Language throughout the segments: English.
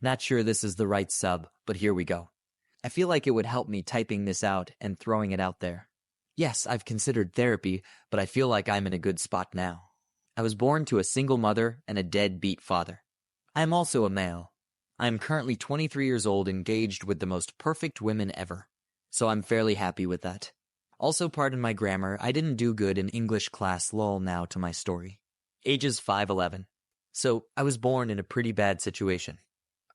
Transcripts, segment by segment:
Not sure this is the right sub, but here we go. I feel like it would help me typing this out and throwing it out there. Yes, I've considered therapy, but I feel like I'm in a good spot now. I was born to a single mother and a deadbeat father. I am also a male. I am currently 23 years old, engaged with the most perfect women ever. So I'm fairly happy with that. Also, pardon my grammar, I didn't do good in English class, lol. Now to my story. Ages 5'11". So, I was born in a pretty bad situation.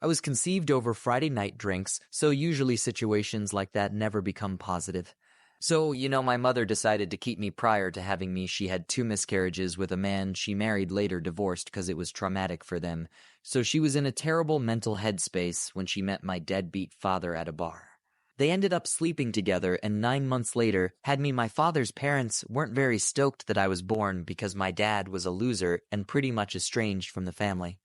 I was conceived over Friday night drinks, so usually situations like that never become positive. So, my mother decided to keep me prior to having me. She had 2 miscarriages with a man she married, later divorced because it was traumatic for them. So she was in a terrible mental headspace when she met my deadbeat father at a bar. They ended up sleeping together, and 9 months later had me. My father's parents weren't very stoked that I was born because my dad was a loser and pretty much estranged from the family.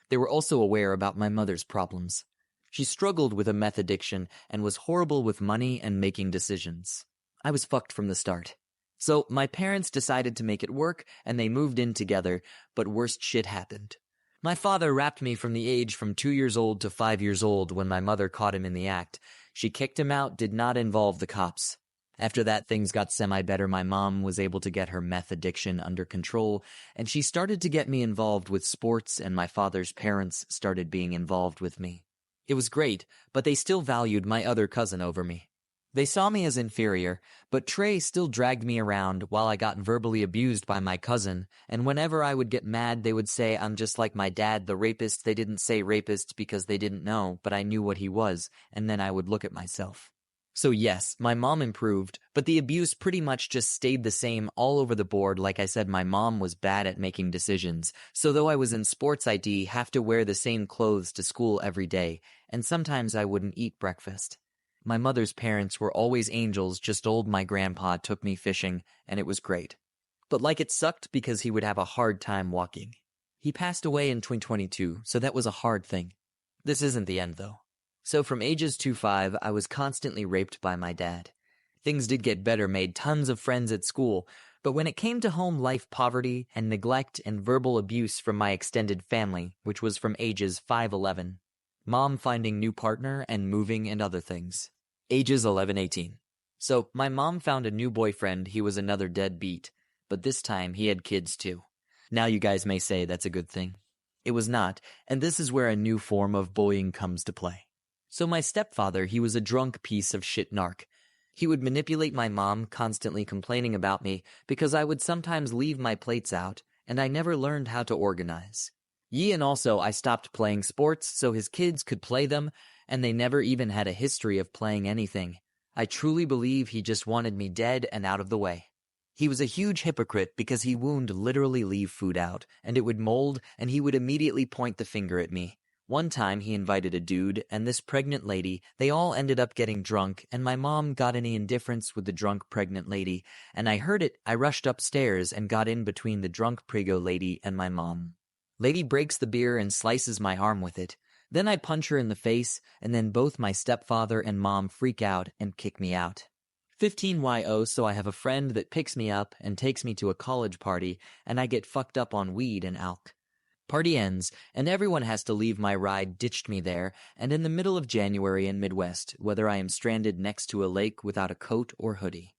They were also aware about my mother's problems. She struggled with a meth addiction and was horrible with money and making decisions. I was fucked from the start. So my parents decided to make it work, and they moved in together, but worst shit happened. My father rapped me from the age from 2 years old to 5 years old when my mother caught him in the act. She kicked him out, did not involve the cops. After that, things got semi-better. My mom was able to get her meth addiction under control, and she started to get me involved with sports, and my father's parents started being involved with me. It was great, but they still valued my other cousin over me. They saw me as inferior, but Trey still dragged me around while I got verbally abused by my cousin, and whenever I would get mad, they would say I'm just like my dad, the rapist. They didn't say rapist because they didn't know, but I knew what he was, and then I would look at myself. So yes, my mom improved, but the abuse pretty much just stayed the same all over the board. Like I said, my mom was bad at making decisions, so though I was in sports, I'd have to wear the same clothes to school every day, and sometimes I wouldn't eat breakfast. My mother's parents were always angels, just old my grandpa took me fishing, and it was great. But it sucked because he would have a hard time walking. He passed away in 2022, so that was a hard thing. This isn't the end, though. So from ages 2-5, I was constantly raped by my dad. Things did get better, made tons of friends at school, but when it came to home life, poverty and neglect and verbal abuse from my extended family, which was from ages 5-11, mom finding new partner and moving and other things. Ages 11-18. So my mom found a new boyfriend. He was another deadbeat, but this time he had kids too. Now you guys may say that's a good thing. It was not, and this is where a new form of bullying comes to play. So my stepfather, he was a drunk piece of shit narc. He would manipulate my mom, constantly complaining about me because I would sometimes leave my plates out, and I never learned how to organize. And also I stopped playing sports so his kids could play them, and they never even had a history of playing anything. I truly believe he just wanted me dead and out of the way. He was a huge hypocrite because he would literally leave food out, and it would mold, and he would immediately point the finger at me. One time he invited a dude and this pregnant lady. They all ended up getting drunk, and my mom got any indifference with the drunk pregnant lady, and I heard it. I rushed upstairs and got in between the drunk prego lady and my mom. Lady breaks the beer and slices my arm with it. Then I punch her in the face, and then both my stepfather and mom freak out and kick me out. 15 so I have a friend that picks me up and takes me to a college party, and I get fucked up on weed and alk. Party ends, and everyone has to leave. My ride ditched me there, and in the middle of January in Midwest, whether I am stranded next to a lake without a coat or hoodie.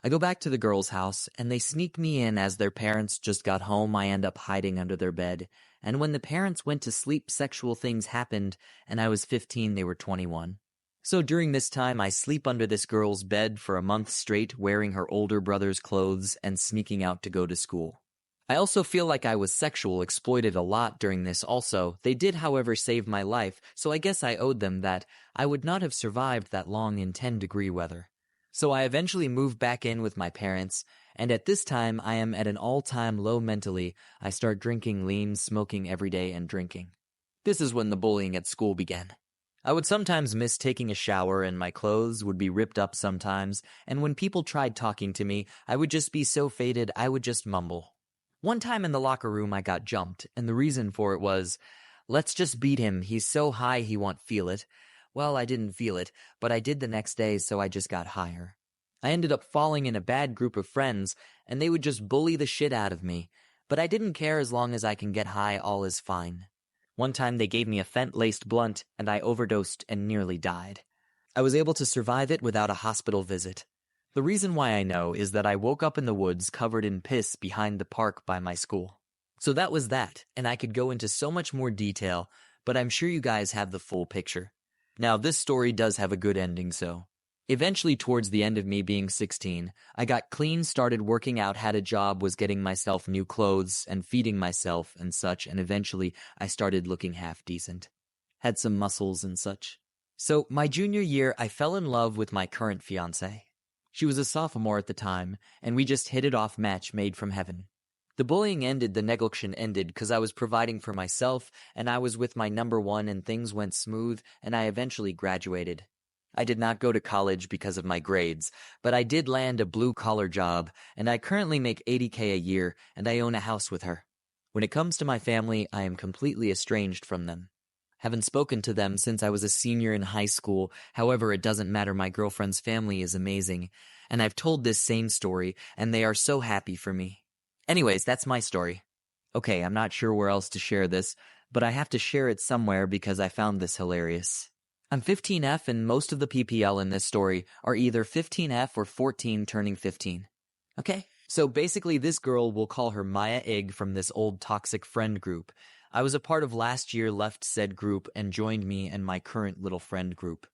I go back to the girl's house, and they sneak me in as their parents just got home. I end up hiding under their bed. And when the parents went to sleep, sexual things happened, and I was 15, they were 21. So during this time, I sleep under this girl's bed for a month straight, wearing her older brother's clothes and sneaking out to go to school. I also feel like I was sexual exploited a lot during this also. They did, however, save my life, so I guess I owed them that. I would not have survived that long in 10-degree weather. So I eventually moved back in with my parents, and at this time I am at an all-time low mentally. I start drinking lean, smoking every day, and drinking. This is when the bullying at school began. I would sometimes miss taking a shower, and my clothes would be ripped up sometimes, and when people tried talking to me, I would just be so faded I would just mumble. One time in the locker room I got jumped, and the reason for it was, let's just beat him, he's so high he won't feel it. Well, I didn't feel it, but I did the next day, so I just got higher. I ended up falling in a bad group of friends, and they would just bully the shit out of me. But I didn't care as long as I can get high, all is fine. One time they gave me a fent-laced blunt, and I overdosed and nearly died. I was able to survive it without a hospital visit. The reason why I know is that I woke up in the woods covered in piss behind the park by my school. So that was that, and I could go into so much more detail, but I'm sure you guys have the full picture. Now, this story does have a good ending, so. Eventually, towards the end of me being 16, I got clean, started working out, had a job, was getting myself new clothes, and feeding myself and such, and eventually I started looking half decent. Had some muscles and such. So, my junior year, I fell in love with my current fiancée. She was a sophomore at the time, and we just hit it off match made from heaven. The bullying ended, the neglection ended, because I was providing for myself, and I was with my number one, and things went smooth, and I eventually graduated. I did not go to college because of my grades, but I did land a blue-collar job, and I currently make $80K a year, and I own a house with her. When it comes to my family, I am completely estranged from them. Haven't spoken to them since I was a senior in high school. However, it doesn't matter. My girlfriend's family is amazing. And I've told this same story, and they are so happy for me. Anyways, that's my story. Okay, I'm not sure where else to share this, but I have to share it somewhere because I found this hilarious. I'm 15F, and most of the PPL in this story are either 15F or 14 turning 15. Okay? So basically, this girl, we'll call her Maya Egg from this old toxic friend group. I was a part of last year left said group and joined me and my current little friend group.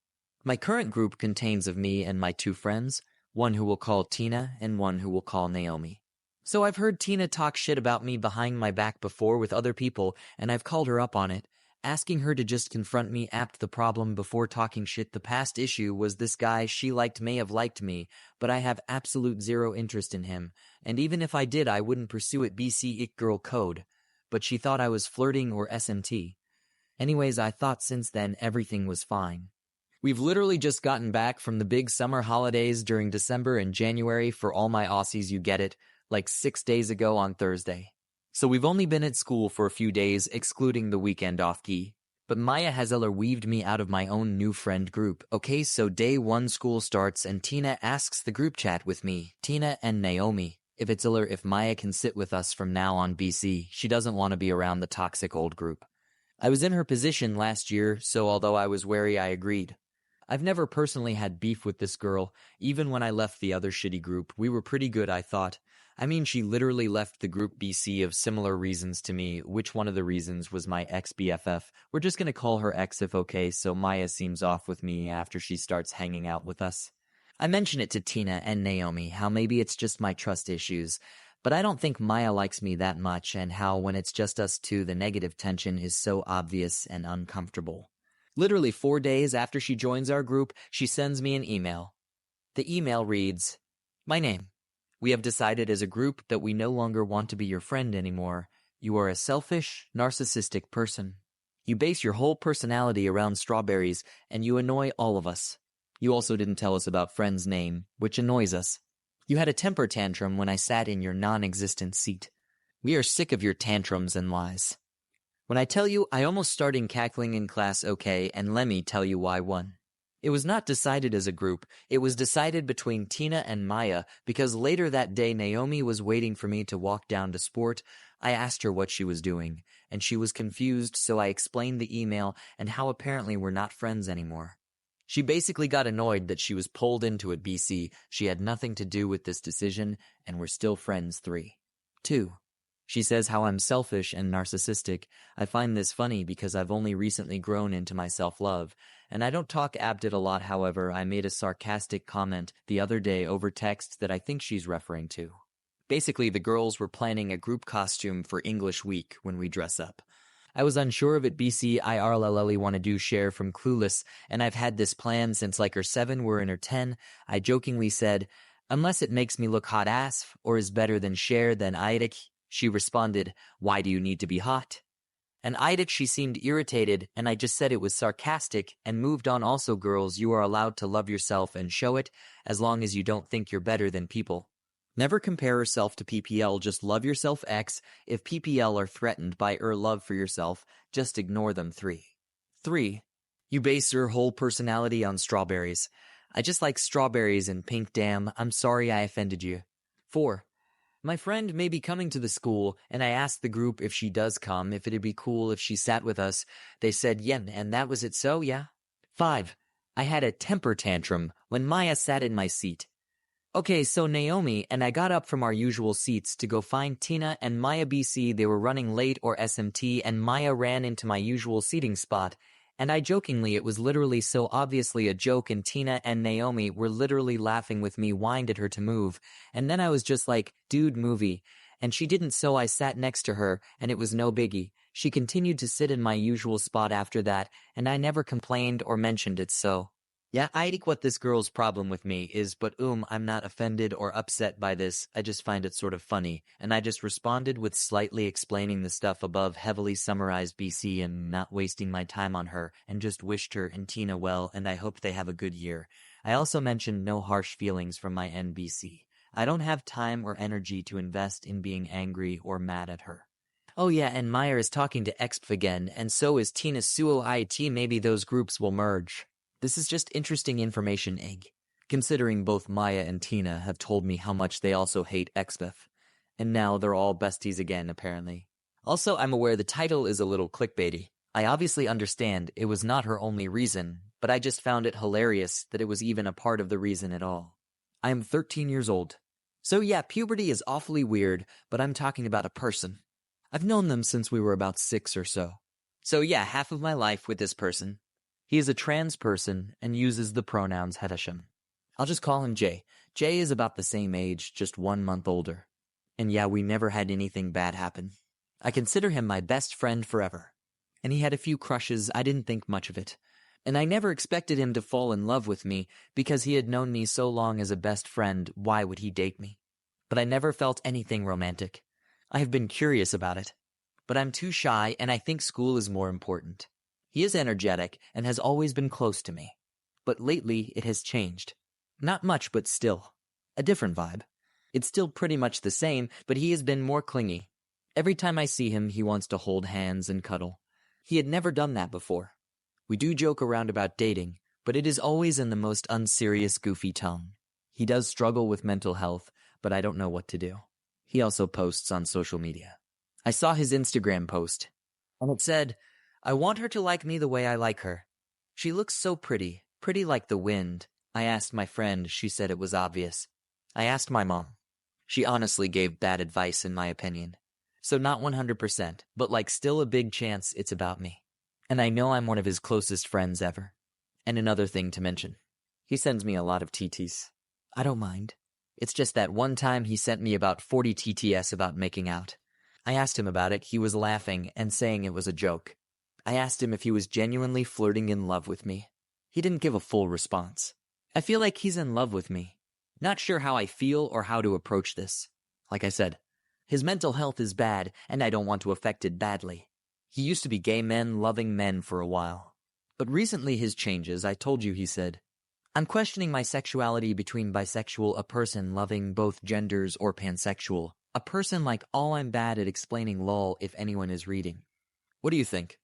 My current group contains of me and my two friends, one who we'll call Tina and one who we'll call Naomi. So I've heard Tina talk shit about me behind my back before with other people, and I've called her up on it, asking her to just confront me apt the problem before talking shit. The past issue was this guy she liked may have liked me, but I have absolute zero interest in him, and even if I did I wouldn't pursue it. BC It Girl Code. But she thought I was flirting or SMT. Anyways, I thought since then everything was fine. We've literally just gotten back from the big summer holidays during December and January for all my Aussies, you get it, like 6 days ago on Thursday. So we've only been at school for a few days, excluding the weekend off-key. But Maya has weaved me out of my own new friend group. Okay, so day one school starts and Tina asks the group chat with me, Tina and Naomi, if it's if Maya can sit with us from now on. BC, she doesn't want to be around the toxic old group. I was in her position last year, so although I was wary, I agreed. I've never personally had beef with this girl. Even when I left the other shitty group, we were pretty good, I thought. I mean, she literally left the group BC of similar reasons to me, which one of the reasons was my ex-BFF. We're just gonna call her ex if okay, so Maya seems off with me after she starts hanging out with us. I mention it to Tina and Naomi, how maybe it's just my trust issues, but I don't think Maya likes me that much, and how when it's just us two, the negative tension is so obvious and uncomfortable. Literally 4 days after she joins our group, she sends me an email. The email reads, "My name. We have decided as a group that we no longer want to be your friend anymore. You are a selfish, narcissistic person. You base your whole personality around strawberries, and you annoy all of us. You also didn't tell us about friend's name, which annoys us. You had a temper tantrum when I sat in your non-existent seat. We are sick of your tantrums and lies. When I tell you, I almost started cackling in class, okay, and let me tell you why. 1. It was not decided as a group. It was decided between Tina and Maya, because later that day Naomi was waiting for me to walk down to sport. I asked her what she was doing, and she was confused, so I explained the email and how apparently we're not friends anymore. She basically got annoyed that she was pulled into it. BC, she had nothing to do with this decision, and we're still friends. 3. 2. She says how I'm selfish and narcissistic. I find this funny because I've only recently grown into my self-love, and I don't talk apt it a lot. However, I made a sarcastic comment the other day over text that I think she's referring to. Basically, the girls were planning a group costume for English week when we dress up. I was unsure of it. BC, I RLLly want to do share from Clueless, and I've had this plan since like her 7, we're in her 10. I jokingly said, unless it makes me look hot ass, or is better than share, then Eidik. She responded, why do you need to be hot? And Eidik, she seemed irritated, and I just said it was sarcastic and moved on. Also, girls, you are allowed to love yourself and show it, as long as you don't think you're better than people. Never compare yourself to PPL, just love yourself. X, if PPL are threatened by love for yourself, just ignore them. 3. You base your whole personality on strawberries. I just like strawberries and pink. Damn, I'm sorry I offended you. 4. My friend may be coming to the school, and I asked the group if she does come, if it'd be cool if she sat with us. They said, yeah, and that was it, so yeah. 5. I had a temper tantrum when Maya sat in my seat. Okay, so Naomi and I got up from our usual seats to go find Tina and Maya BC. They were running late or SMT, and Maya ran into my usual seating spot. And I jokingly, it was literally so obviously a joke, and Tina and Naomi were literally laughing with me, whined at her to move. And then I was just like, dude, movie. And she didn't, so I sat next to her, and it was no biggie. She continued to sit in my usual spot after that, and I never complained or mentioned it, so. Yeah, I think what this girl's problem with me is, but I'm not offended or upset by this, I just find it sort of funny, and I just responded with slightly explaining the stuff above, heavily summarized BC and not wasting my time on her, and just wished her and Tina well, and I hope they have a good year. I also mentioned no harsh feelings from my NBC. I don't have time or energy to invest in being angry or mad at her. Oh yeah, and Meyer is talking to Exp again, and so is Tina Suo IT. Maybe those groups will merge. This is just interesting information, egg. Considering both Maya and Tina have told me how much they also hate Exp. And now they're all besties again, apparently. Also, I'm aware the title is a little clickbaity. I obviously understand it was not her only reason, but I just found it hilarious that it was even a part of the reason at all. I am 13 years old. So yeah, puberty is awfully weird, but I'm talking about a person. I've known them since we were about 6 or so. So yeah, half of my life with this person. He is a trans person and uses the pronouns Hedesham. I'll just call him Jay. Jay is about the same age, just 1 month older. And yeah, we never had anything bad happen. I consider him my best friend forever. And he had a few crushes, I didn't think much of it. And I never expected him to fall in love with me, because he had known me so long as a best friend, why would he date me? But I never felt anything romantic. I have been curious about it. But I'm too shy, and I think school is more important. He is energetic and has always been close to me. But lately, it has changed. Not much, but still. A different vibe. It's still pretty much the same, but he has been more clingy. Every time I see him, he wants to hold hands and cuddle. He had never done that before. We do joke around about dating, but it is always in the most unserious, goofy tone. He does struggle with mental health, but I don't know what to do. He also posts on social media. I saw his Instagram post, and it said, I want her to like me the way I like her. She looks so pretty, pretty like the wind. I asked my friend, she said it was obvious. I asked my mom. She honestly gave bad advice in my opinion. So not 100%, but like still a big chance it's about me. And I know I'm one of his closest friends ever. And another thing to mention. He sends me a lot of TTs. I don't mind. It's just that one time he sent me about 40 TTS about making out. I asked him about it, he was laughing and saying it was a joke. I asked him if he was genuinely flirting in love with me. He didn't give a full response. I feel like he's in love with me. Not sure how I feel or how to approach this. Like I said, his mental health is bad, and I don't want to affect it badly. He used to be gay men loving men for a while. But recently his changes, I told you he said, I'm questioning my sexuality between bisexual, a person loving both genders, or pansexual. A person like all I'm bad at explaining lol if anyone is reading. What do you think?